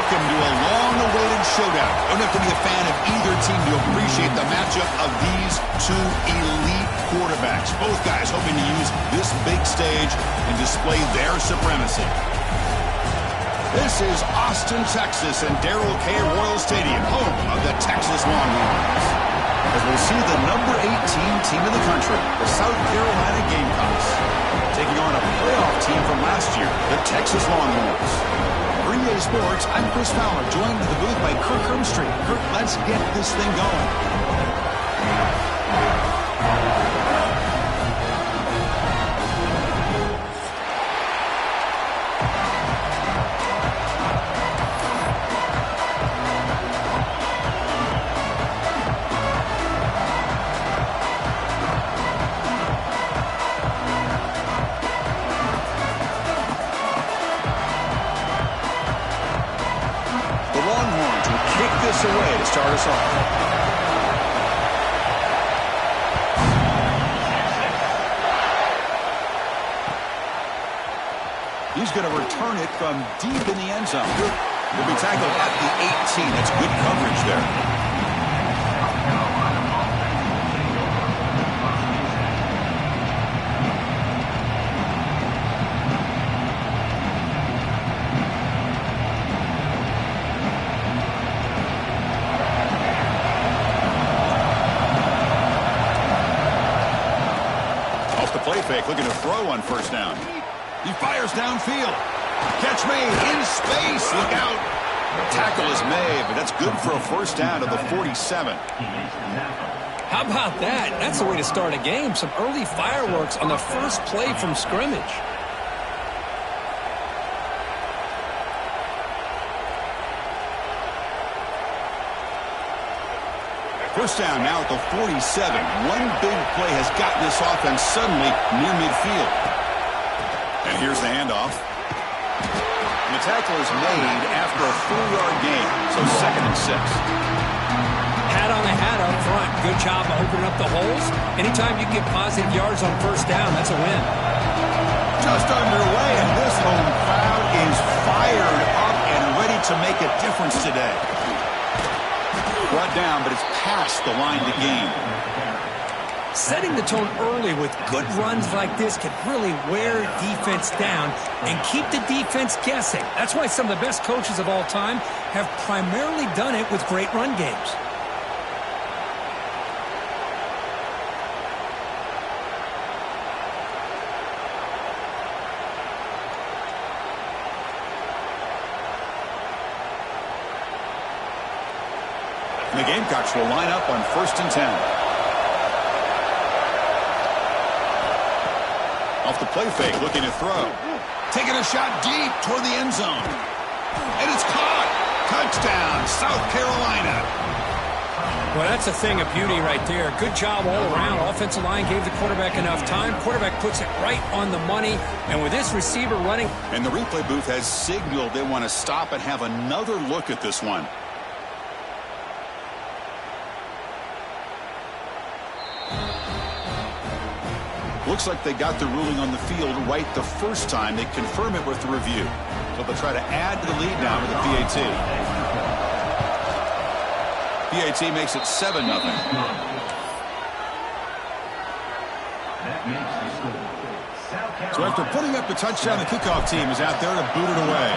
welcome to a long-awaited showdown. Don't have to be a fan of either team to appreciate the matchup of these two elite quarterbacks. Both guys hoping to use this big stage and display their supremacy. This is Austin, Texas, and Darrell K. Royal Stadium, home of the Texas Longhorns. As we'll see the number 18 team in the country, the South Carolina Gamecocks, taking on a playoff team from last year, the Texas Longhorns. For EA Sports, I'm Chris Fowler, joined in the booth by Kirk Hermstreet. Kirk, let's get this thing going. Away to start us off. He's going to return it from deep in the end zone. He'll be tackled at the 18. That's good coverage there. Play fake, looking to throw on first down. He fires downfield. Catch made in space. Look out. Tackle is made, but that's good for a first down to the 47. How about that? That's the way to start a game. Some early fireworks on the first play from scrimmage. First down now at the 47. One big play has gotten this offense suddenly near midfield. And here's the handoff. And the tackle is made after a 4-yard gain, so 2nd and 6. Hat on the hat up front. Good job of opening up the holes. Anytime you get positive yards on first down, that's a win. Just underway, and this home crowd is fired up and ready to make a difference today. Brought down, but it's past the line to gain. Setting the tone early with good runs like this can really wear defense down and keep the defense guessing. That's why some of the best coaches of all time have primarily done it with great run games. The Gamecocks will line up on 1st and 10. Off the play fake, looking to throw. Taking a shot deep toward the end zone. And it's caught. Touchdown, South Carolina. Well, that's a thing of beauty right there. Good job all around. Offensive line gave the quarterback enough time. Quarterback puts it right on the money. And with this receiver running. And the replay booth has signaled they want to stop and have another look at this one. Looks like they got the ruling on the field right the first time. They confirm it with the review. So they'll try to add to the lead now with the PAT. PAT makes it 7-0. So after putting up the touchdown, the kickoff team is out there to boot it away.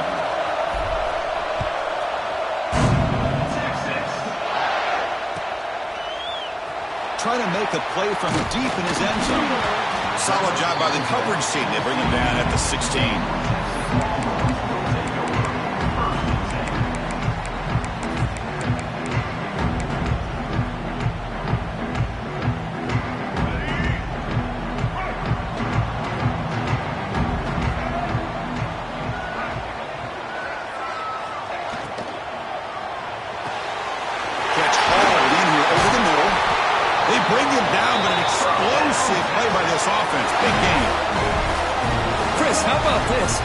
Trying to make a play from deep in his end zone. Solid job by the coverage team. They bring him down at the 16. Bring him down, but an explosive play by this offense. Big game. Chris, how about this?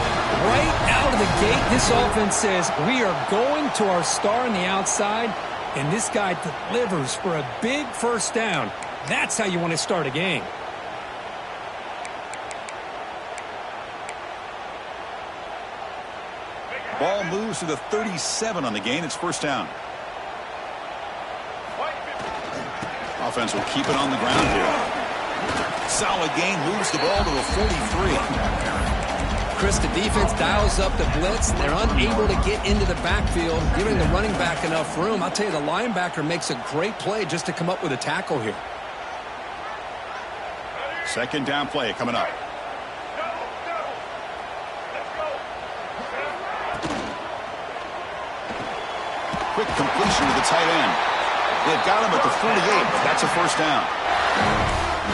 Right out of the gate, this offense says, we are going to our star on the outside, and this guy delivers for a big first down. That's how you want to start a game. Ball moves to the 37 on the gain. It's first down. Offense will keep it on the ground here. Solid gain, moves the ball to the 43. Chris, the defense dials up the blitz. They're unable to get into the backfield, giving the running back enough room. I'll tell you, the linebacker makes a great play just to come up with a tackle here. Second down play coming up. Quick completion to the tight end. They've got him at the 48, but that's a first down.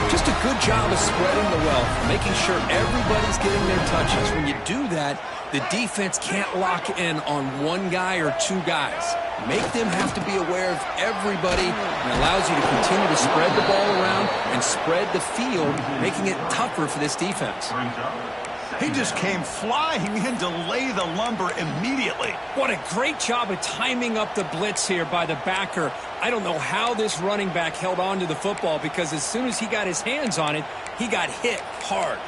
Just a good job of spreading the wealth, making sure everybody's getting their touches. When you do that, the defense can't lock in on one guy or two guys. Make them have to be aware of everybody, and allows you to continue to spread the ball around and spread the field, making it tougher for this defense. He just came flying in to lay the lumber immediately. What a great job of timing up the blitz here by the backer. I don't know how this running back held on to the football, because as soon as he got his hands on it, he got hit hard.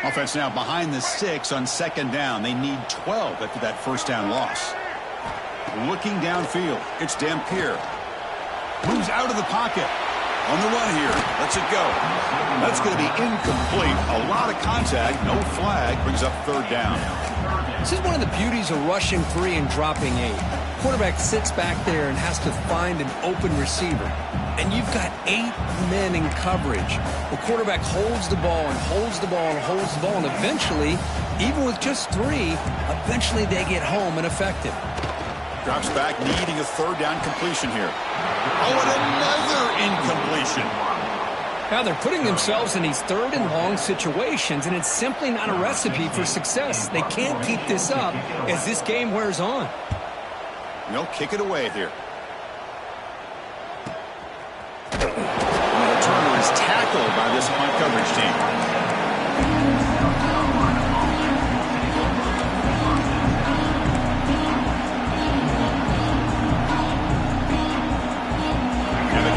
Offense now behind the 6 on second down. They need 12 after that first down loss. Looking downfield, it's Dampier. Moves out of the pocket. On the run here. Lets it go. That's going to be incomplete. A lot of contact. No flag. Brings up third down. This is one of the beauties of rushing 3 and dropping 8. Quarterback sits back there and has to find an open receiver. And you've got 8 men in coverage. The quarterback holds the ball and holds the ball and holds the ball. And eventually, even with just 3, eventually they get home and effective. Drops back, needing a third down completion here. Oh, and another incompletion. Now they're putting themselves in these third and long situations, and it's simply not a recipe for success. They can't keep this up as this game wears on. No, kick it away here. And the returner is tackled by this punt coverage team.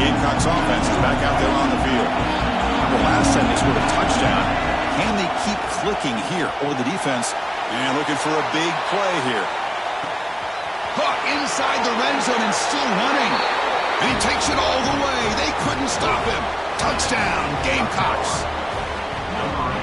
Gamecocks offense is back out there on the field. The last time they scored a touchdown. Can they keep clicking here? Or the defense, and looking for a big play here. Inside the red zone and still running. And he takes it all the way. They couldn't stop him. Touchdown, Gamecocks.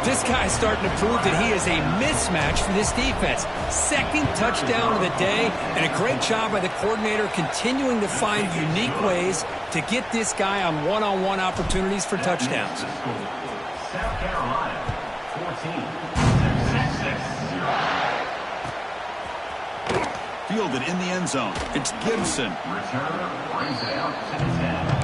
This guy's starting to prove that he is a mismatch for this defense. Second touchdown of the day, and a great job by the coordinator continuing to find unique ways to get this guy on one-on-one opportunities for touchdowns. South Carolina, 14. Fielded in the end zone. It's Gibson. Return brings it out to the 10.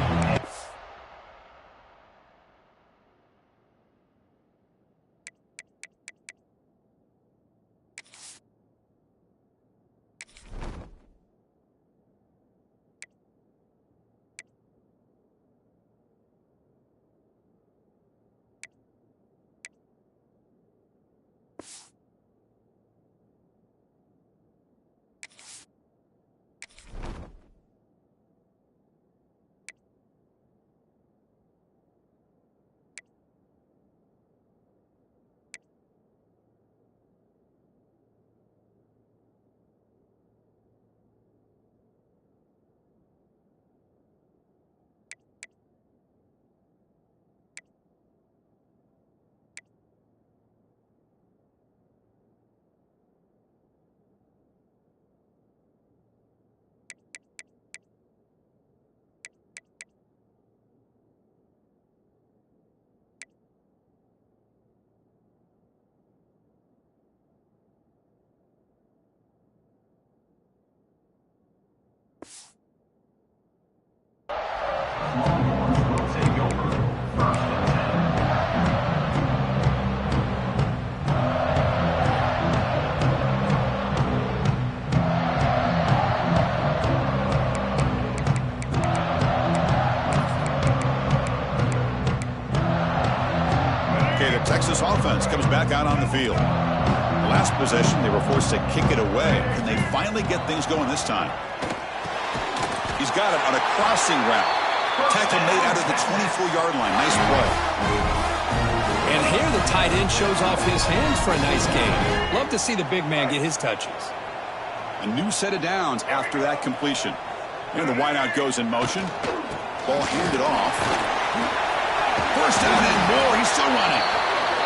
Texas offense comes back out on the field. Last possession, they were forced to kick it away. Can they finally get things going this time? He's got it on a crossing route. Tackle made out of the 24-yard line. Nice play. And here the tight end shows off his hands for a nice gain. Love to see the big man get his touches. A new set of downs after that completion. And the wideout goes in motion. Ball handed off. First down and more. He's still running.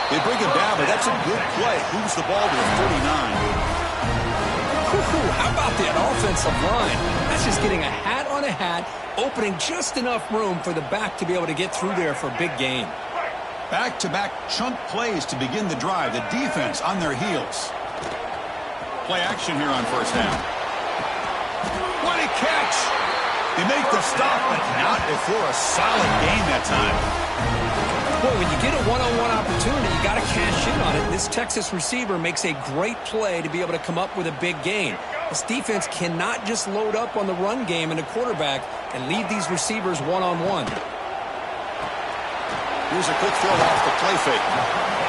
They bring him down, but that's a good play. Moves the ball to the 49. How about that offensive line? That's just getting a hat on a hat, opening just enough room for the back to be able to get through there for a big gain. Back-to-back chunk plays to begin the drive. The defense on their heels. Play action here on first down. What a catch! They make the stop, but not before a solid gain that time. Boy, when you get a one-on-one opportunity, you got to cash in on it. This Texas receiver makes a great play to be able to come up with a big gain. This defense cannot just load up on the run game and the quarterback and leave these receivers one-on-one. Here's a quick throw off the play fake.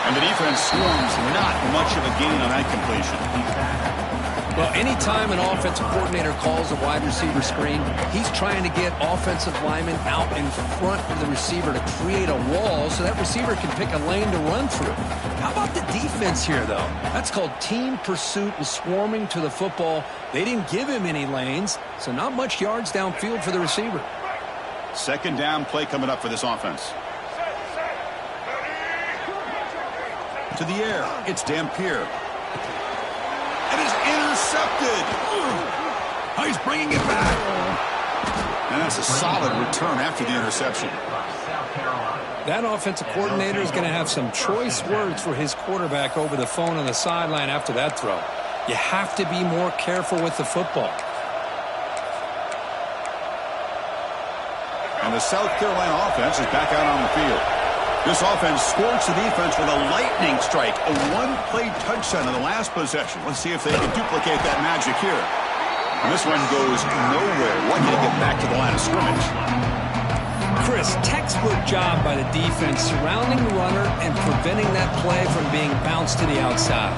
And the defense swarms not much of a gain on that completion. Well, anytime an offensive coordinator calls a wide receiver screen, he's trying to get offensive linemen out in front of the receiver to create a wall so that receiver can pick a lane to run through. How about the defense here, though? That's called team pursuit and swarming to the football. They didn't give him any lanes, so not much yards downfield for the receiver. Second down play coming up for this offense. To the air, it's Dampier. It is intercepted. Oh, he's bringing it back. And that's a solid return after the interception. That offensive coordinator is going to have some choice words for his quarterback over the phone on the sideline after that throw. You have to be more careful with the football. And the South Carolina offense is back out on the field. This offense scorched the defense with a lightning strike. A one-play touchdown in the last possession. Let's see if they can duplicate that magic here. And this one goes nowhere. Lucky to get back to the line of scrimmage. Chris, textbook job by the defense surrounding the runner and preventing that play from being bounced to the outside.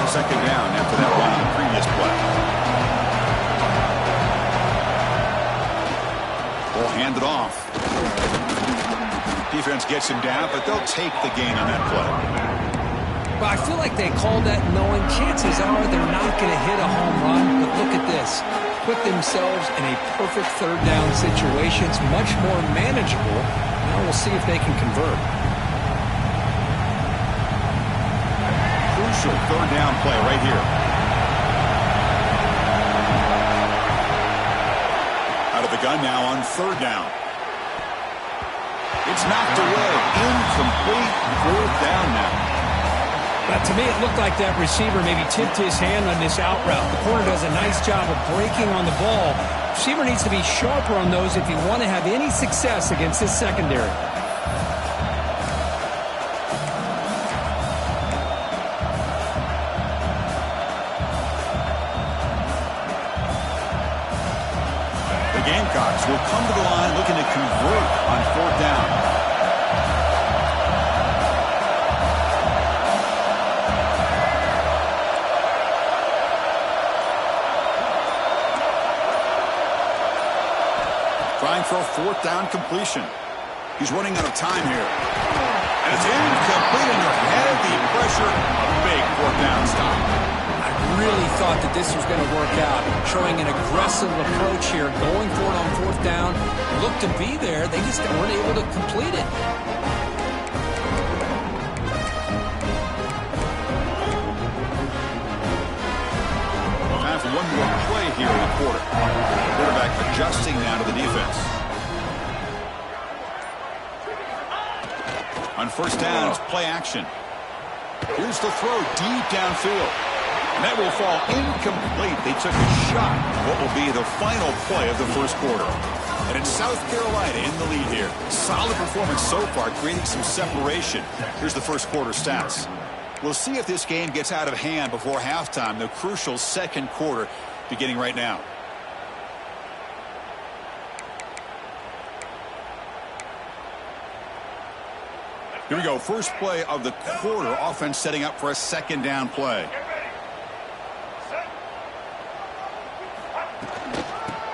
Second down after that run on the previous play. Ball handed off. Defense gets him down, but they'll take the gain on that play. Well, I feel like they called that knowing chances are they're not going to hit a home run. But look at this. Put themselves in a perfect third down situation. It's much more manageable. Now we'll see if they can convert. Crucial third down play right here. Out of the gun now on third down. It's knocked away. Incomplete. Fourth down now. But to me, it looked like that receiver maybe tipped his hand on this out route. The corner does a nice job of breaking on the ball. Receiver needs to be sharper on those if you want to have any success against this secondary. The Gamecocks will come to the line looking to convert on fourth down. Trying for a fourth down completion. He's running out of time here. And it's incomplete under heavy pressure. A big fourth down stop. I really thought that this was going to work out. Showing an aggressive approach here. Going for it on fourth down. Looked to be there. They just weren't able to complete it. Time for one more play here in the quarter. Quarterback adjusting now to the defense. On first down, it's play action. Here's the throw deep downfield. And that will fall incomplete. They took a shot at what will be the final play of the first quarter. And it's South Carolina in the lead here. Solid performance so far, creating some separation. Here's the first quarter stats. We'll see if this game gets out of hand before halftime. The crucial second quarter beginning right now. Here we go. First play of the quarter. Offense setting up for a second down play.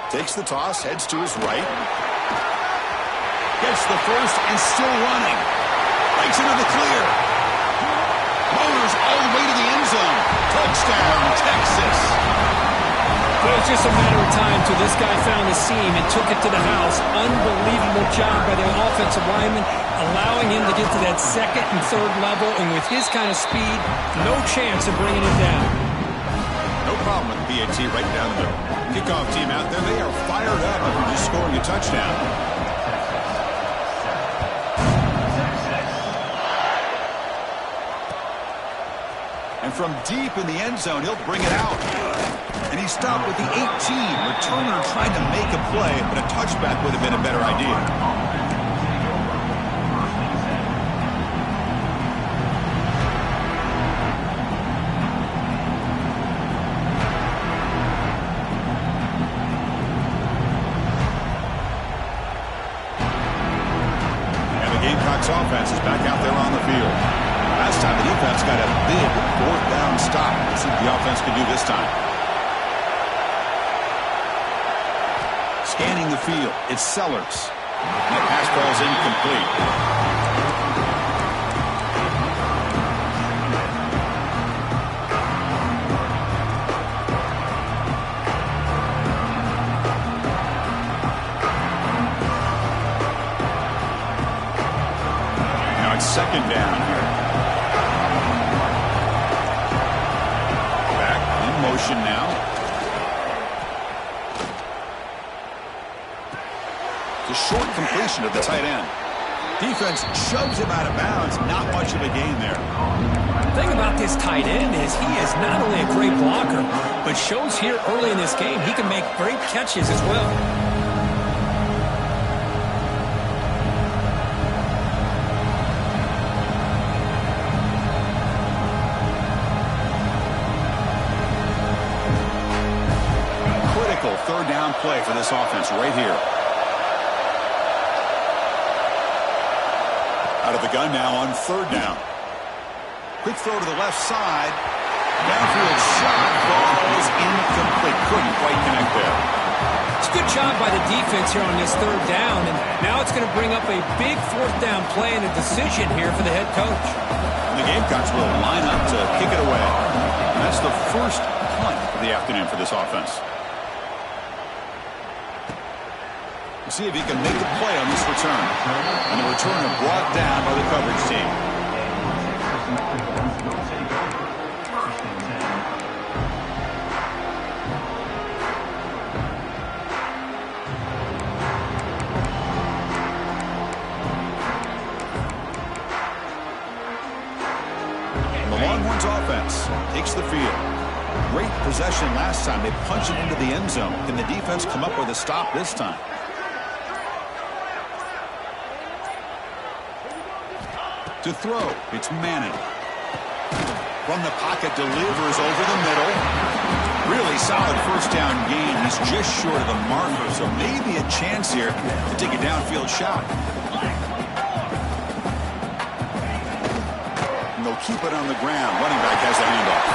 Takes the toss, heads to his right. Gets the first and still running. Breaks into the clear. Motors all the way to the end zone. Touchdown, Texas. Well, it's just a matter of time till this guy found the seam and took it to the house. Unbelievable job by the offensive lineman, allowing him to get to that second and third level. And with his kind of speed, no chance of bringing it down. No problem with the PAT right down the middle. Kickoff team out there, they are fired up after just scoring a touchdown. And from deep in the end zone, he'll bring it out. And he stopped with the 18. Returner trying to make a play, but a touchback would have been a better idea. And the Gamecocks offense is back out there on the field. Last time the defense got a big fourth down stop. Let's see what the offense can do this time. Scanning the field, it's Sellers. That pass ball's incomplete. Now it's second down here. Back in motion now. The short completion of the tight end. Defense shoves him out of bounds. Not much of a gain there. The thing about this tight end is he is not only a great blocker, but shows here early in this game he can make great catches as well. Critical third down play for this offense right here. Out of the gun now on third down. Quick throw to the left side. Downfield shot. Ball is incomplete. Couldn't quite connect there. It's a good job by the defense here on this third down, and now it's going to bring up a big fourth down play and a decision here for the head coach. And the Gamecocks will line up to kick it away. And that's the first punt of the afternoon for this offense. We'll see if he can make a play on this return. And the returner brought down by the coverage team. And the Longhorns offense takes the field. Great possession last time. They punched it into the end zone. Can the defense come up with a stop this time? To throw, it's Manning. From the pocket, delivers over the middle. Really solid first down gain. He's just short of the marker, so maybe a chance here to take a downfield shot. And they'll keep it on the ground. Running back has the handoff.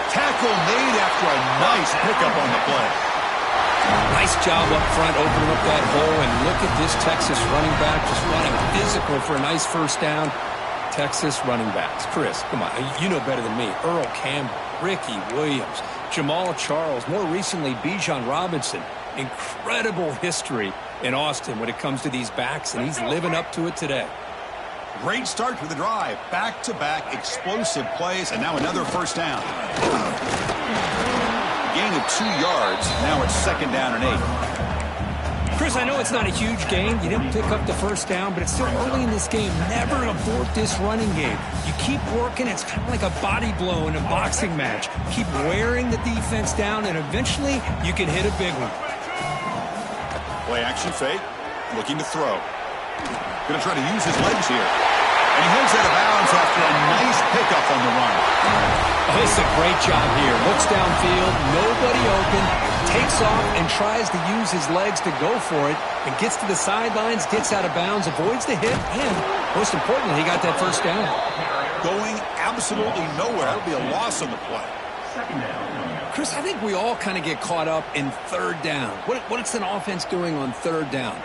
Tackle made after a nice pickup on the play. Nice job up front, opening up that hole, and look at this Texas running back just running physical for a nice first down. Texas running backs. Chris, come on, you know better than me. Earl Campbell, Ricky Williams, Jamal Charles, more recently Bijan Robinson. Incredible history in Austin when it comes to these backs, and he's living up to it today. Great start to the drive. Back-to-back explosive plays, and now another first down. Gain of 2 yards. Now it's second down and 8. Chris, I know it's not a huge gain. You didn't pick up the first down, but it's still early in this game. Never abort this running game. You keep working. It's kind of like a body blow in a boxing match. Keep wearing the defense down, and eventually you can hit a big one. Play action fake. Looking to throw. Going to try to use his legs here. And he heads out of bounds after a nice pickup on the run. Oh, this is a great job here. Looks downfield, nobody open, takes off and tries to use his legs to go for it, and gets to the sidelines, gets out of bounds, avoids the hit, and most importantly, he got that first down. Going absolutely nowhere. That'll be a loss on the play. second down. Chris, I think we all kind of get caught up in third down. What's an offense doing on third down?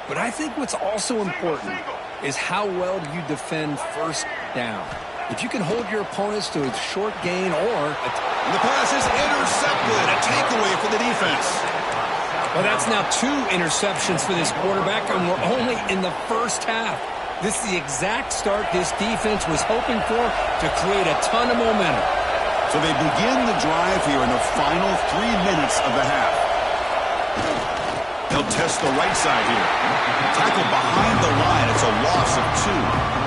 But I think what's also important is how well do you defend first down. If you can hold your opponents to a short gain or... And the pass is intercepted. A takeaway for the defense. Well, that's now 2 interceptions for this quarterback, and we're only in the first half. This is the exact start this defense was hoping for to create a ton of momentum. So they begin the drive here in the final 3 minutes of the half. They'll test the right side here. Tackle behind the line. It's a loss of 2.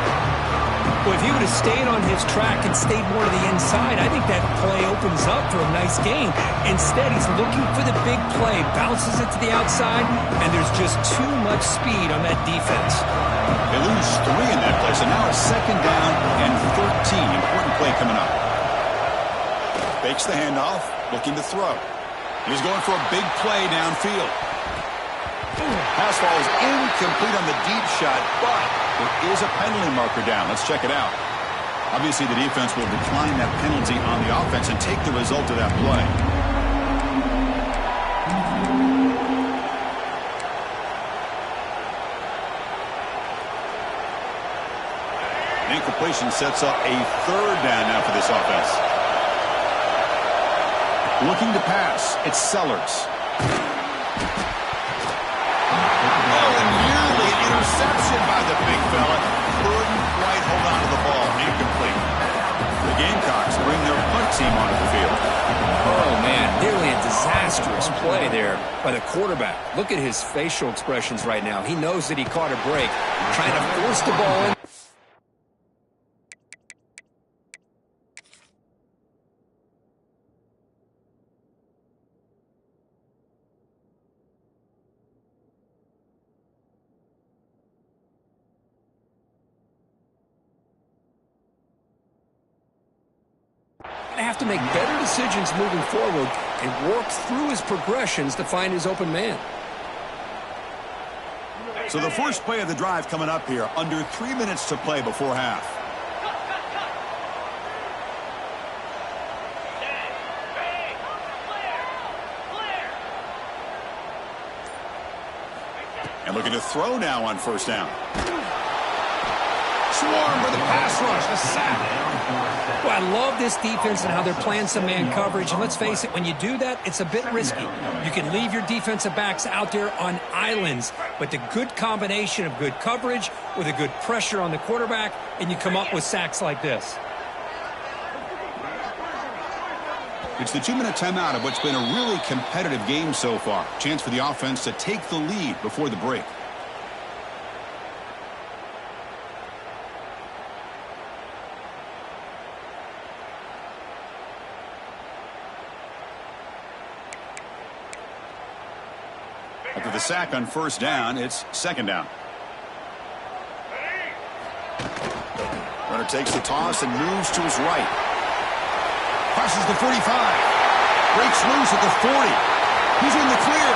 Well, if he would have stayed on his track and stayed more to the inside, I think that play opens up for a nice gain. Instead, he's looking for the big play, bounces it to the outside, and there's just too much speed on that defense. They lose 3 in that play, so now it's second down and 13. Important play coming up. Fakes the handoff, looking to throw. He's going for a big play downfield. Pass ball is incomplete on the deep shot, but there is a penalty marker down. Let's check it out. Obviously, the defense will decline that penalty on the offense and take the result of that play. The incompletion sets up a third down now for this offense. Looking to pass, it's Sellers. Interception by the big fella. Couldn't quite hold on to the ball. Incomplete. The Gamecocks bring their punt team onto the field. Oh, man, nearly a disastrous play there by the quarterback. Look at his facial expressions right now. He knows that he caught a break, trying to force the ball in. Have to make better decisions moving forward and work through his progressions to find his open man. So the first play of the drive coming up here, under 3 minutes to play before half. And looking to throw now on first down. Swarm with the pass rush, a sack. Well, I love this defense and how they're playing some man coverage. And let's face it, when you do that, it's a bit risky. You can leave your defensive backs out there on islands, but the good combination of good coverage with a good pressure on the quarterback, and you come up with sacks like this. It's the 2-minute timeout of what's been a really competitive game so far. Chance for the offense to take the lead before the break. After the sack on first down, it's second down. Runner takes the toss and moves to his right. Crosses the 45. Breaks loose at the 40. He's in the clear.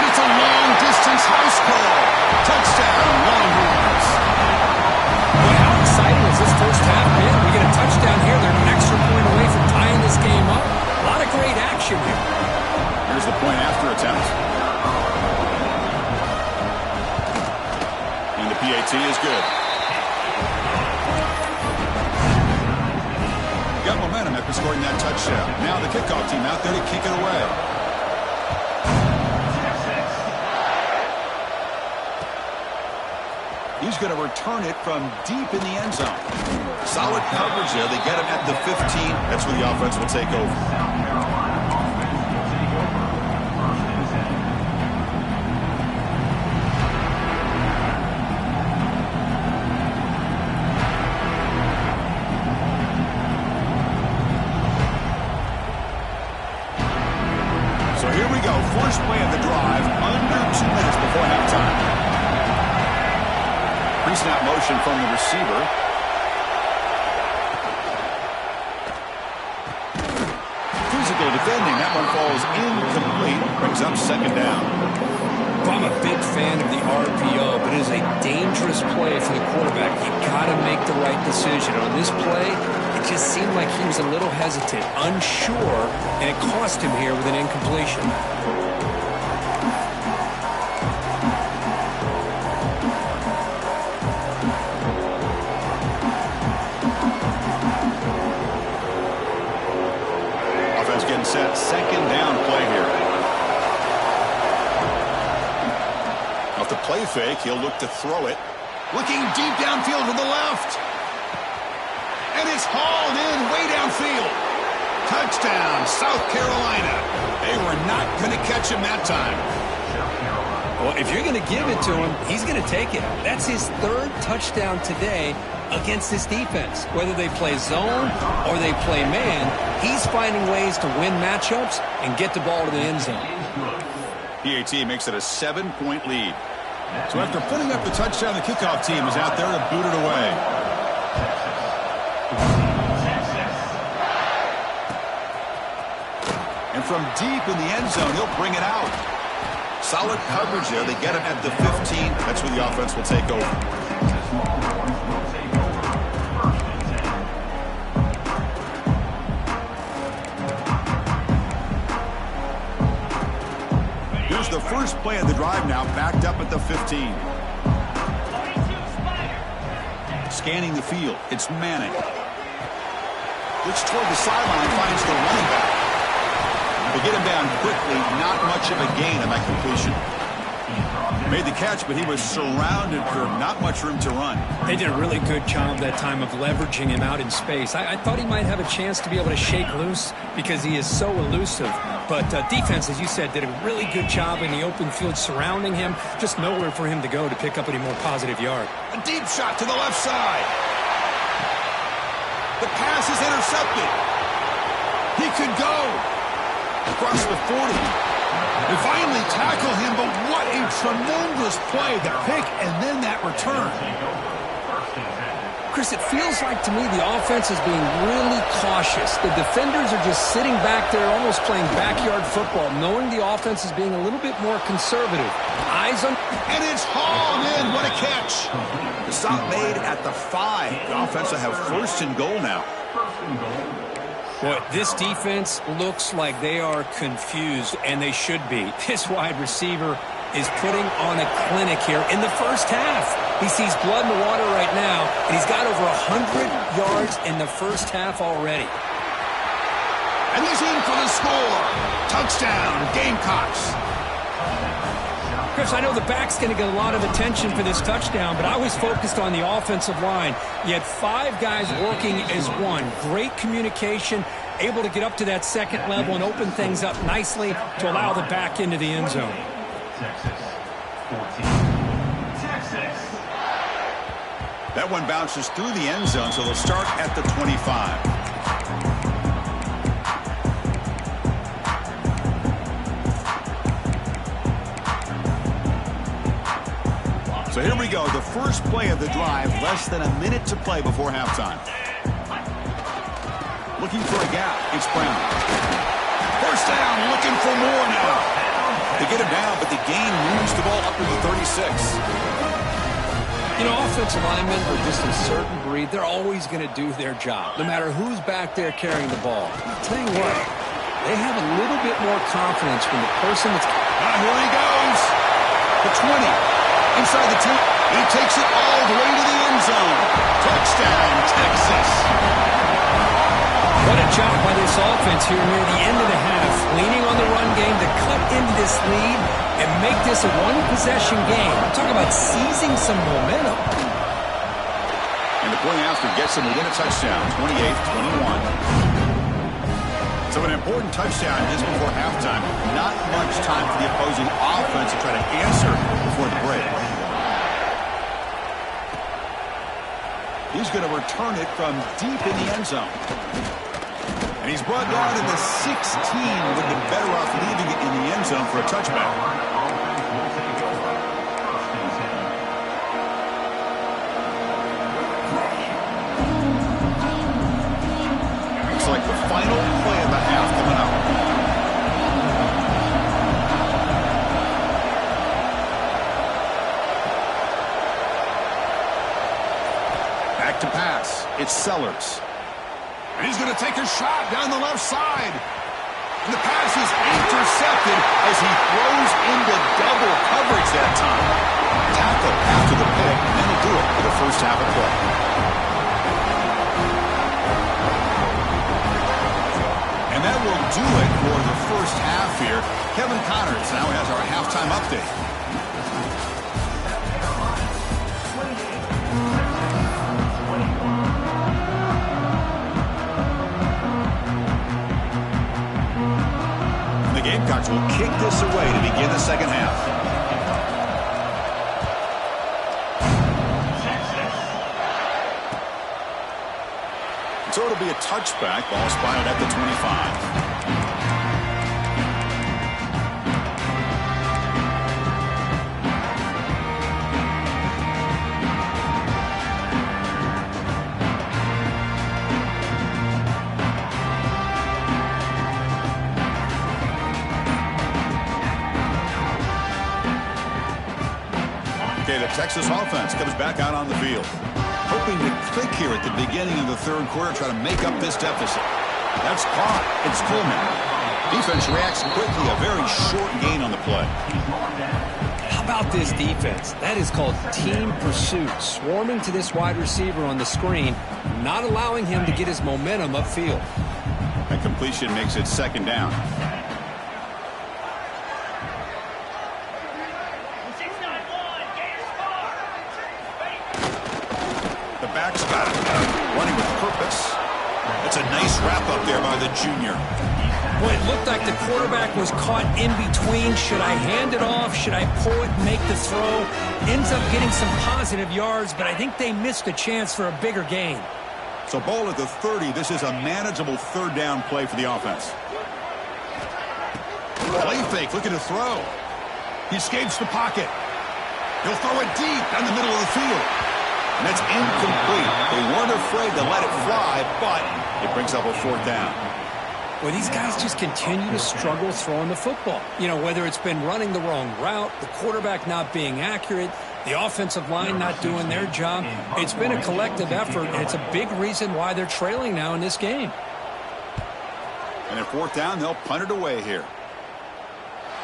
And it's a long-distance house call. Touchdown, Longhorns. Well, how exciting has this first half been? We get a touchdown here. They're an extra point away from tying this game up. A lot of great action here. Here's the point after attempt. And the PAT is good. Got momentum after scoring that touchdown. Now the kickoff team out there to kick it away. He's going to return it from deep in the end zone. Solid coverage there. They get him at the 15. That's where the offense will take over. So here we go. First play of the drive, under 2 minutes before halftime. Pre-snap motion from the receiver. Physical defending. That one falls incomplete. Brings up second down. I'm a big fan of the RPO, but it is a dangerous play for the quarterback. You got to make the right decision. On this play, It just seemed like he was a little hesitant, unsure, and it cost him here with an incompletion. Offense getting set. Second down play here. Off the play fake, he'll look to throw it. Looking deep downfield to the left. And it's hauled in way downfield. Touchdown, South Carolina. They were not going to catch him that time. Well, if you're going to give it to him, he's going to take it. That's his third touchdown today against this defense. Whether they play zone or they play man, he's finding ways to win matchups and get the ball to the end zone. PAT makes it a 7-point lead. So after putting up the touchdown, the kickoff team is out there to boot it away. And from deep in the end zone, he'll bring it out. Solid coverage there. They get him at the 15. That's where the offense will take over. Here's the first play of the drive now, backed up at the 15. Scanning the field, it's Manning. Looks toward the sideline, finds the running back. They get him down quickly, not much of a gain on that completion. Made the catch, but he was surrounded for not much room to run. They did a really good job that time of leveraging him out in space. I thought he might have a chance to be able to shake loose because he is so elusive. But defense, as you said, did a really good job in the open field surrounding him. Just nowhere for him to go to pick up any more positive yard. A deep shot to the left side. The pass is intercepted. He could go across the 40. They finally tackle him, but what a tremendous play. The pick and then that return. Chris, it feels like to me the offense is being really cautious. The defenders are just sitting back there almost playing backyard football, knowing the offense is being a little bit more conservative. Eyes on... And it's hauled in. What a catch. The stop made at the 5. The offense will have first and goal now. Boy, this defense looks like they are confused, and they should be. This wide receiver is putting on a clinic here in the first half. He sees blood in the water right now, and he's got over 100 yards in the first half already. And he's in for the score. Touchdown, Gamecocks. Chris, I know the back's going to get a lot of attention for this touchdown, but I was focused on the offensive line. You had 5 guys working as one. Great communication, able to get up to that second level and open things up nicely to allow the back into the end zone. Texas 14. Texas. That one bounces through the end zone, so they'll start at the 25. So here we go, the first play of the drive, less than a minute to play before halftime. Looking for a gap, it's Brown. First down, looking for more now. They get him down, but the gain moves the ball up to the 36. You know, offensive linemen are just a certain breed. They're always going to do their job, no matter who's back there carrying the ball. I'll tell you what, they have a little bit more confidence when the person that's... Here he goes. The 20. Inside the 10, he takes it all the way to the end zone. Touchdown, Texas. What a job by this offense here near the end of the half, leaning on the run game to cut into this lead and make this a one-possession game. Talk about seizing some momentum. And the play after gets him within a touchdown, 28-21. So an important touchdown just before halftime. Not much time for the opposing offense to try to answer before the break. He's going to return it from deep in the end zone. And he's brought down to the 16. Would have been better off leaving it in the end zone for a touchback. Looks like the final play of the half coming up. Back to pass. It's Sellers. And he's going to take a shot down the left side. And the pass is intercepted as he throws into double coverage that time. Tackle after the pick, and that'll do it for the first half of play. And that will do it for the first half here. Kevin Connors now has our halftime update. The Gamecocks will kick this away to begin the second half. So it'll be a touchback. Ball spotted at the 25. Okay, the Texas offense comes back out on the field. Hoping to click here at the beginning of the third quarter, try to make up this deficit. That's caught. It's Coleman. Defense reacts quickly. A very short gain on the play. How about this defense? That is called team pursuit. Swarming to this wide receiver on the screen, not allowing him to get his momentum upfield. That completion makes it second down. Back's got it. Running with purpose. It's a nice wrap up there by the junior. Well, it looked like the quarterback was caught in between. Should I hand it off? Should I pull it and make the throw? Ends up getting some positive yards, but I think they missed a chance for a bigger gain. So ball at the 30. This is a manageable third down play for the offense. Play fake, looking to throw. He escapes the pocket. He'll throw it deep down the middle of the field. And that's incomplete. They weren't afraid to let it fly, but it brings up a fourth down. Well, these guys just continue to struggle throwing the football. You know, whether it's been running the wrong route, the quarterback not being accurate, the offensive line not doing their job. It's been a collective effort, and it's a big reason why they're trailing now in this game. And at fourth down, they'll punt it away here.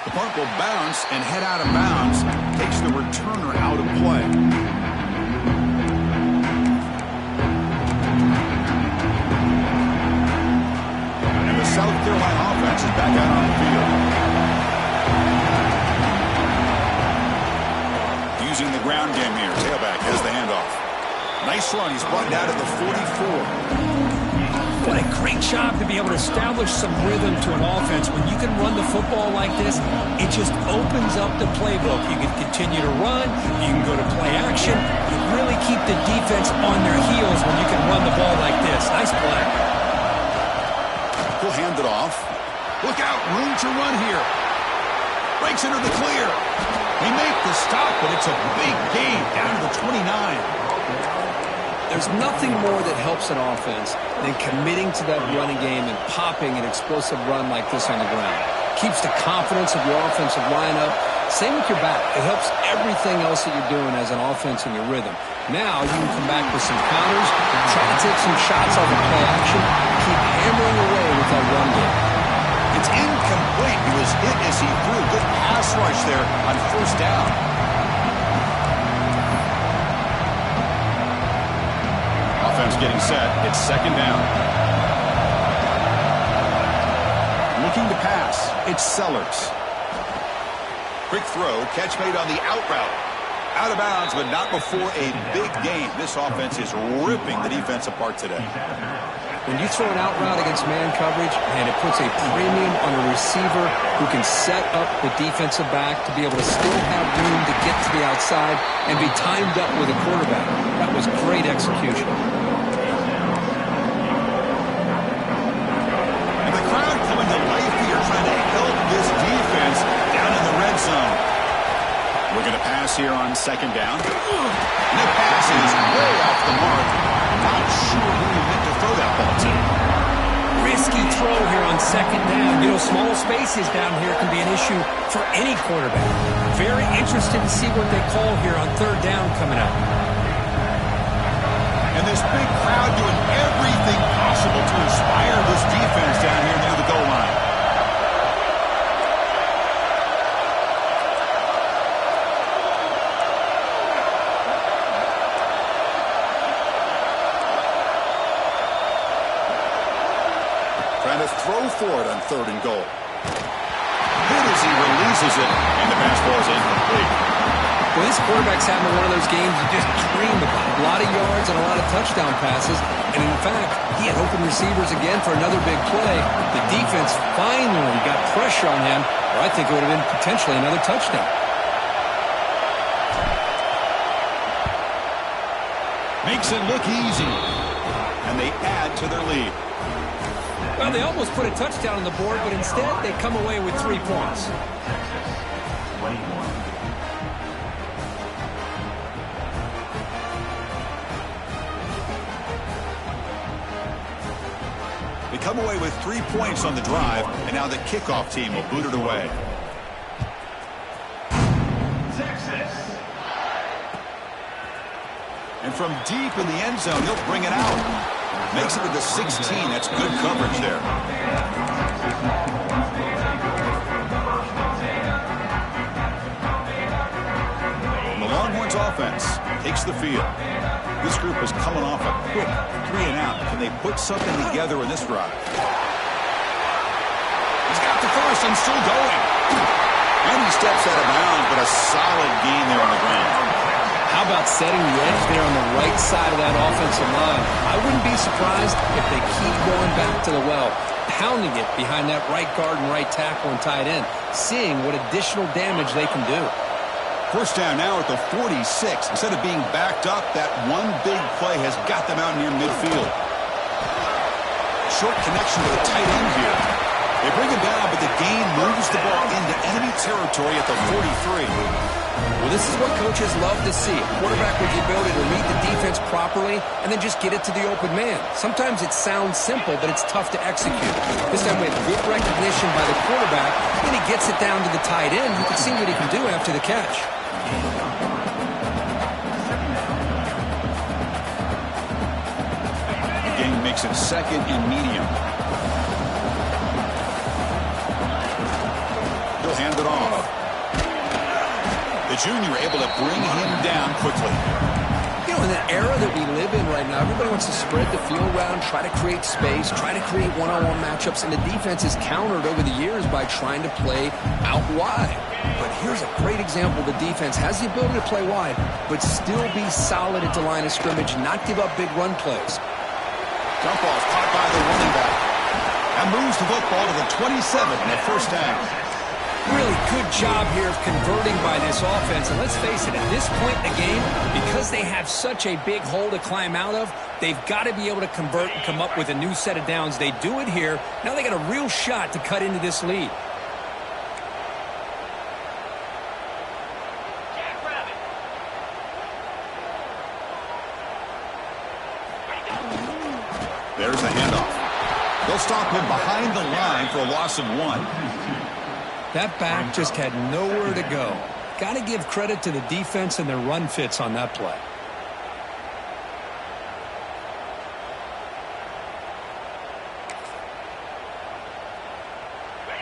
The punt will bounce and head out of bounds. Takes the returner out of play. South Carolina offense is back out on the field. Using the ground game here. Tailback has the handoff. Nice run. He's brought down to the 44. What a great job to be able to establish some rhythm to an offense. When you can run the football like this, it just opens up the playbook. You can continue to run. You can go to play action. You really keep the defense on their heels when you can run the ball like this. Nice play. He'll hand it off. Look out, room to run here. Breaks into the clear. They make the stop, but it's a big gain down to the 29. There's nothing more that helps an offense than committing to that running game and popping an explosive run like this on the ground. Keeps the confidence of your offensive lineup. Same with your back. It helps everything else that you're doing as an offense in your rhythm. Now you can come back with some counters, try to take some shots off of play action, keep hammering away with that run game. It's incomplete. He was hit as he threw a good pass rush there on first down. Offense getting set. It's second down. Looking to pass. It's Sellers. Quick throw. Catch made on the out route. Out of bounds, but not before a big gain. This offense is ripping the defense apart today. When you throw an out route against man coverage, and it puts a premium on a receiver who can set up the defensive back to be able to still have room to get to the outside and be timed up with a quarterback. That was great execution. And the crowd coming to life here, trying to help this defense down in the red zone. We're going to pass here on second down. And the pass is way off the mark. Not sure who he meant to throw that ball to. Risky throw here on second down. You know, small spaces down here can be an issue for any quarterback. Very interested to see what they call here on third down coming up. And this big crowd doing everything possible to to throw for it on 3rd and goal. Good as he releases it, and the pass ball is incomplete. Well, this quarterback's having one of those games you just dream about. A lot of yards and a lot of touchdown passes. And in fact, he had open receivers again for another big play. The defense finally got pressure on him, or I think it would have been potentially another touchdown. Makes it look easy. And they add to their lead. Well, they almost put a touchdown on the board, but instead they come away with 3 points. Texas, 21. They come away with 3 points on the drive, and now the kickoff team will boot it away. Texas. And from deep in the end zone, he'll bring it out. Makes it to the 16. That's good coverage there. And the Longhorns offense takes the field. This group is coming off a quick 3-and-out. Can they put something together in this drive? He's got the first and still going. And he steps out of bounds, but a solid gain there on the ground. How about setting the edge there on the right side of that offensive line? I wouldn't be surprised if they keep going back to the well, pounding it behind that right guard and right tackle and tight end, seeing what additional damage they can do. First down now at the 46. Instead of being backed up, that one big play has got them out near midfield. Short connection to the tight end here. They bring him down, but the gain moves the ball into enemy territory at the 43. Well, this is what coaches love to see. A quarterback with the ability to read the defense properly and then just get it to the open man. Sometimes it sounds simple, but it's tough to execute. This time we have good recognition by the quarterback, and he gets it down to the tight end. You can see what he can do after the catch. The game makes it 2nd and medium. He'll hand it off. The junior able to bring him down quickly. You know, in the era that we live in right now, everybody wants to spread the field around, try to create space, try to create one-on-one matchups, and the defense is countered over the years by trying to play out wide. But here's a great example. The defense has the ability to play wide, but still be solid at the line of scrimmage, not give up big run plays. Jump ball caught by the running back. And moves the football to the 27 and a first down. Really good job here of converting by this offense. And let's face it, at this point in the game, because they have such a big hole to climb out of, they've got to be able to convert and come up with a new set of downs. They do it here. Now they got a real shot to cut into this lead. There's the handoff. They'll stop him behind the line for a loss of 1. That back just had nowhere to go. Got to give credit to the defense and their run fits on that play.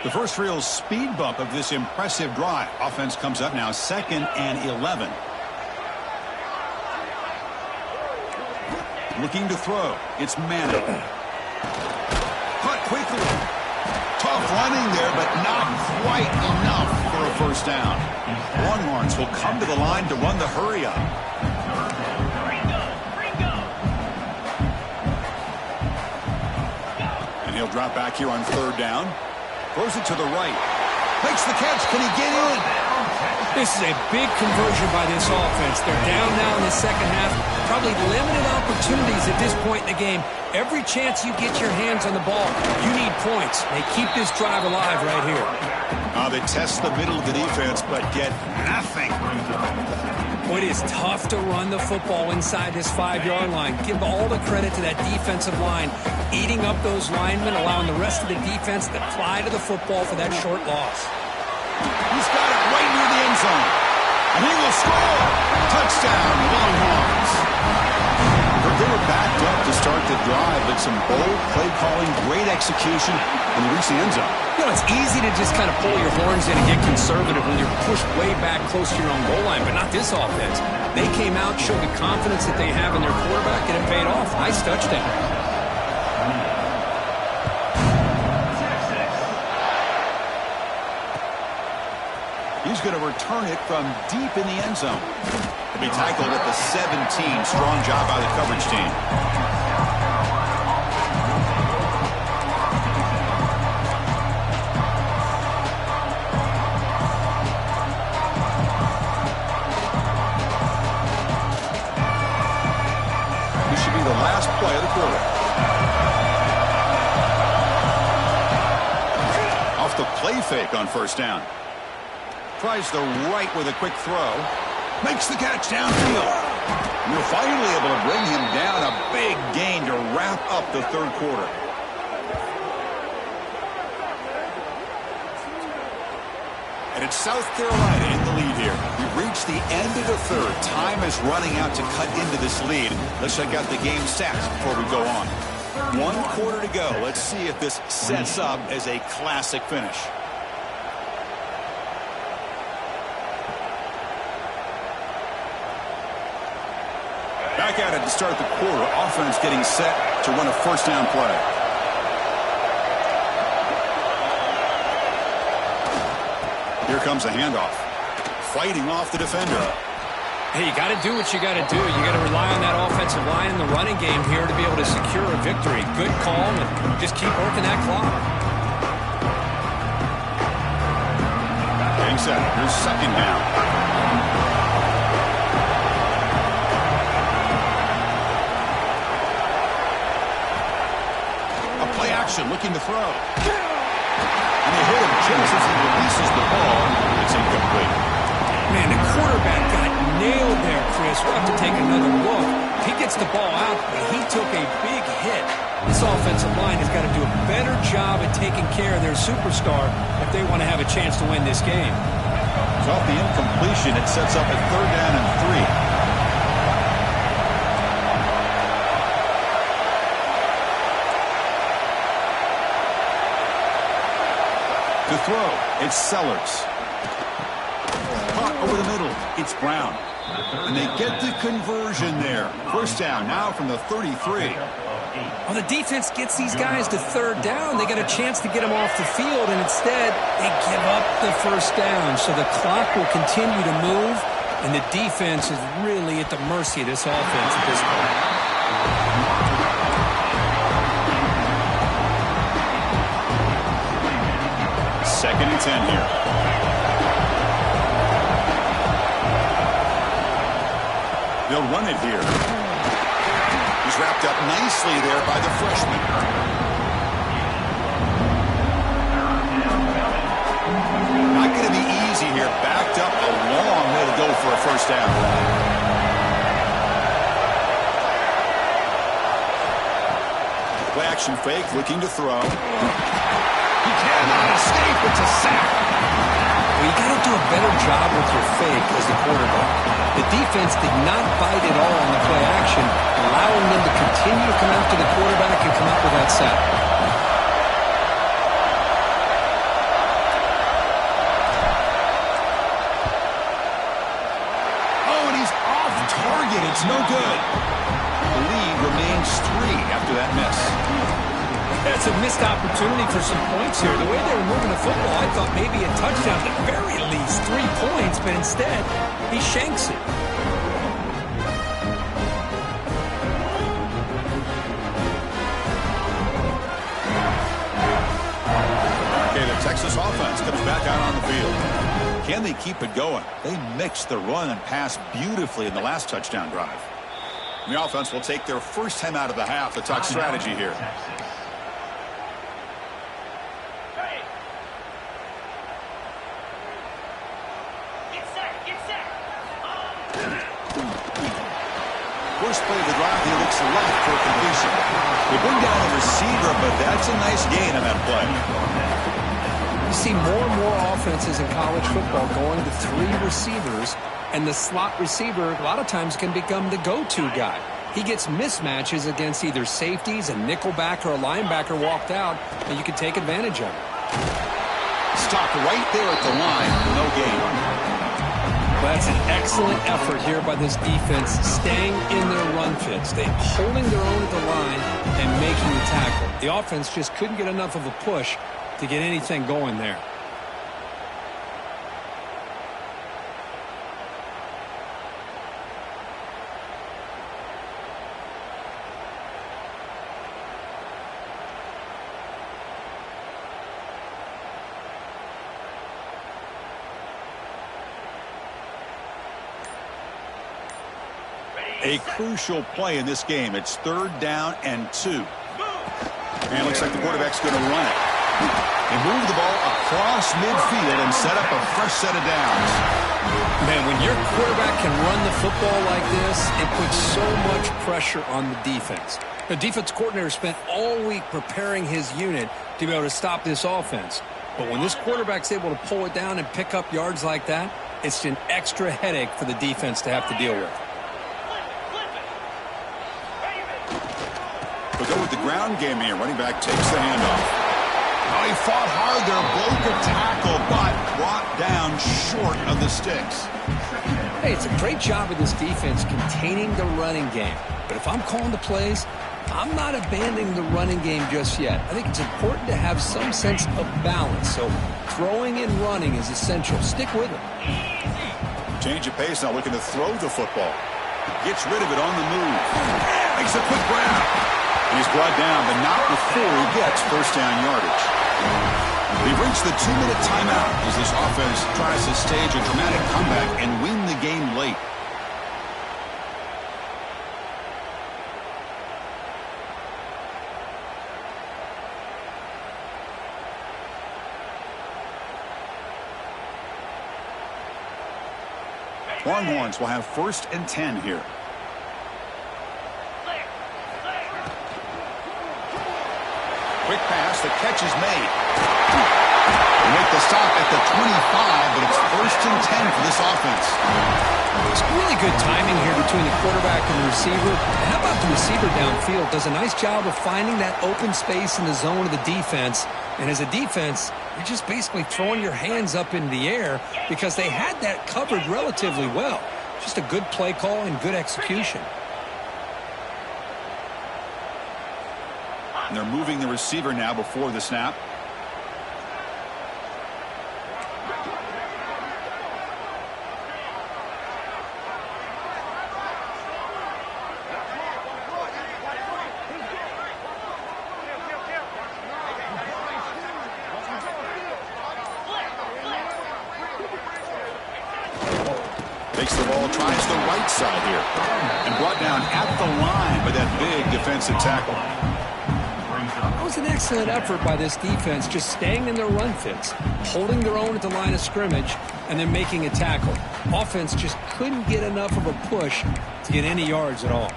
The first real speed bump of this impressive drive. Offense comes up now 2nd and 11. Looking to throw. It's Manning. Caught quickly. Tough running there, but not quite enough for a first down. Longhorns will come to the line to run the hurry up. And he'll drop back here on 3rd down. Throws it to the right. Makes the catch. Can he get in? This is a big conversion by this offense. They're down now in the second half. Probably limited opportunities at this point in the game. Every chance you get your hands on the ball, you need points. They keep this drive alive right here. They test the middle of the defense, but get nothing. Well, it is tough to run the football inside this 5-yard line. Give all the credit to that defensive line, eating up those linemen, allowing the rest of the defense to fly to the football for that short loss. He's got it right near the end zone. And he will score. Touchdown, Longhorns. They were backed up to start the drive, but some bold play calling, great execution, and they reach the end zone. You know, it's easy to just kind of pull your horns in and get conservative when you're pushed way back close to your own goal line, but not this offense. They came out, showed the confidence that they have in their quarterback, and it paid off. Nice touchdown. he's going to return it from deep in the end zone. He'll be tackled at the 17. Strong job by the coverage team. This should be the last play of the quarter. Off the play fake on first down. Tries the right with a quick throw. Makes the catch downfield. You're finally able to bring him down. A big gain to wrap up the third quarter. And it's South Carolina in the lead here. We've reached the end of the third. Time is running out to cut into this lead. Let's check out the game stats before we go on. 1 quarter to go. Let's see if this sets up as a classic finish. Back at it to start the quarter. Offense getting set to run a first down play. Here comes a handoff. Fighting off the defender. Hey, you got to do what you got to do. You got to rely on that offensive line in the running game here to be able to secure a victory. Good call, and just keep working that clock. Getting set. Here's second down. Play action, looking to throw. And they hit him just as he releases the ball. It's incomplete. Man, the quarterback got nailed there, Chris. We'll have to take another look. He gets the ball out, but he took a big hit. This offensive line has got to do a better job at taking care of their superstar if they want to have a chance to win this game. So off the incompletion, it sets up a third down and 3. To throw, it's Sellers. Caught over the middle, it's Brown. And they get the conversion there. First down now from the 33. Well, the defense gets these guys to third down. They got a chance to get them off the field, and instead they give up the first down. So the clock will continue to move, and the defense is really at the mercy of this offense at this point. Second and 10 here. They'll run it here. He's wrapped up nicely there by the freshman. Not going to be easy here. Backed up a long way to go for a first down. Play action fake, looking to throw. He cannot escape. It's a sack. Well, you got to do a better job with your fake as the quarterback. The defense did not bite at all on the play action, allowing them to continue to come after the quarterback and come up with that sack. Oh, and he's off target. It's no good. The lead remains 3 after that miss. That's a missed opportunity for some points here. The way they were moving the football, I thought maybe a touchdown, at the very least 3 points, but instead, he shanks it. Okay, the Texas offense comes back out on the field. Can they keep it going? They mixed the run and pass beautifully in the last touchdown drive. The offense will take their first time out of the half to talk strategy here. First play of the drive, he looks left for a completion. They bring down the receiver, but that's a nice gain on that play. You see more and more offenses in college football going to 3 receivers, and the slot receiver a lot of times can become the go-to guy. He gets mismatches against either safeties, a nickelback, or a linebacker walked out, and you can take advantage of it. Stopped right there at the line, no gain. That's an excellent effort here by this defense, staying in their run fits. They holding their own at the line and making the tackle. The offense just couldn't get enough of a push to get anything going there. A crucial play in this game. It's 3rd down and 2. And it looks like the quarterback's going to run it. They move the ball across midfield and set up a fresh set of downs. Man, when your quarterback can run the football like this, it puts so much pressure on the defense. The defense coordinator spent all week preparing his unit to be able to stop this offense. But when this quarterback's able to pull it down and pick up yards like that, it's an extra headache for the defense to have to deal with. We'll go with the ground game here. Running back takes the handoff. Oh, he fought hard there, broke a tackle, but brought down short of the sticks. Hey, it's a great job of this defense containing the running game. But if I'm calling the plays, I'm not abandoning the running game just yet. I think it's important to have some sense of balance. So throwing and running is essential. Stick with it. Change of pace now, looking to throw the football. Gets rid of it on the move. Makes a quick grab. He's brought down, but not before he gets first down yardage. We've reached the 2-minute timeout as this offense tries to stage a dramatic comeback and win the game late. Longhorns will have 1st and 10 here. Quick pass, the catch is made. They make the stop at the 25, but it's 1st and 10 for this offense. It's really good timing here between the quarterback and the receiver. And how about the receiver downfield? Does a nice job of finding that open space in the zone of the defense. And as a defense, you're just basically throwing your hands up in the air because they had that covered relatively well. Just a good play call and good execution. And they're moving the receiver now before the snap. Takes the ball, tries the right side here. And brought down at the line by that big defensive tackle. That was an excellent effort by this defense, just staying in their run fits, holding their own at the line of scrimmage, and then making a tackle. Offense just couldn't get enough of a push to get any yards at all.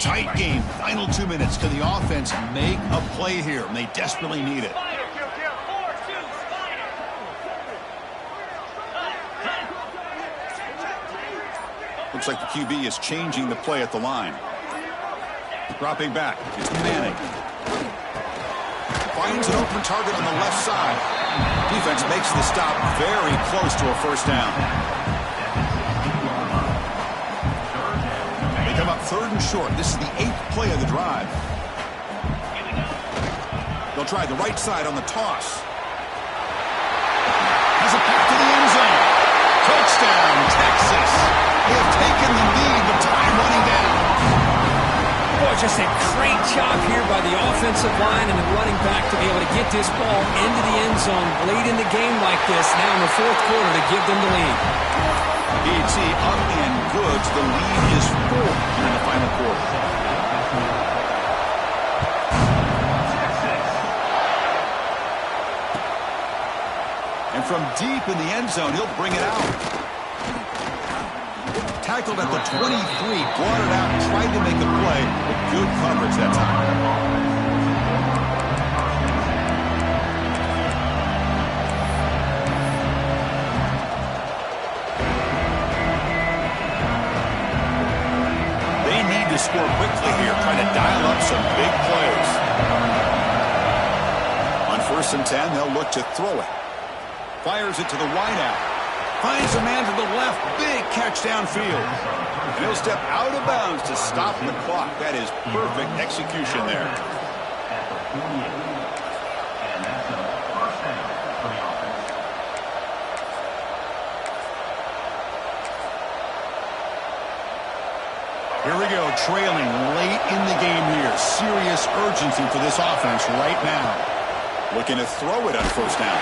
Tight game, final 2 minutes. Can the offense make a play here? And they desperately need it. Looks like the QB is changing the play at the line. Dropping back, it's Manning. Finds an open target on the left side. Defense makes the stop very close to a first down. They come up 3rd and short. This is the 8th play of the drive. They'll try the right side on the toss. Has a pass to the end zone. Touchdown, Texas. They have taken the lead, but time running down. Boy, just a great job here by the offensive line and the running back to be able to get this ball into the end zone late in the game like this, now in the 4th quarter, to give them the lead. BT up and good. The lead is 4 in the final quarter. And from deep in the end zone, he'll bring it out. Tackled at the 23, brought it out, tried to make a play, but good coverage that time. They need to score quickly here, trying to dial up some big plays. On 1st and 10, they'll look to throw it. Fires it to the wideout. Finds a man to the left. Big catch downfield. And he'll step out of bounds to stop the clock. That is perfect execution there. Here we go, trailing late in the game here. Serious urgency for this offense right now. Looking to throw it on first down.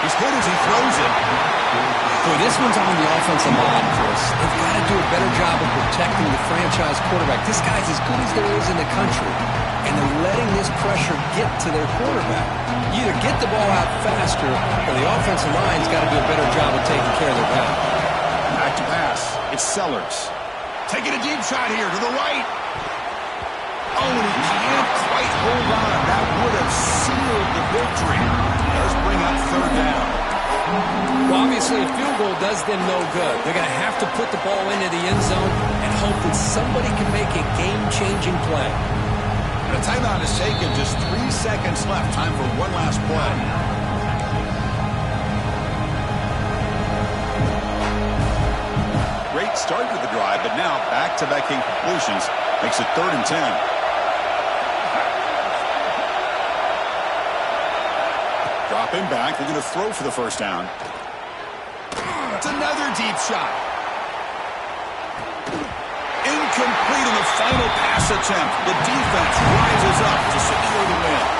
He's good as he throws it. Boy, this one's on the offensive line, Chris. They've got to do a better job of protecting the franchise quarterback. This guy's as good as there is in the country, and they're letting this pressure get to their quarterback. You either get the ball out faster, or the offensive line's got to do a better job of taking care of their guy. Back to pass. It's Sellers. Taking a deep shot here to the right. Oh, and he can't quite hold on. That would have sealed the victory. Does bring up third down. Well, obviously, a field goal does them no good. They're going to have to put the ball into the end zone and hope that somebody can make a game-changing play. The timeout is taken. Just 3 seconds left. Time for one last play. Great start to the drive, but now back-to-back incompletions makes it 3rd and 10. Drop him back. They're going to throw for the first down. It's another deep shot. Incomplete in the final pass attempt. The defense rises up to secure the win.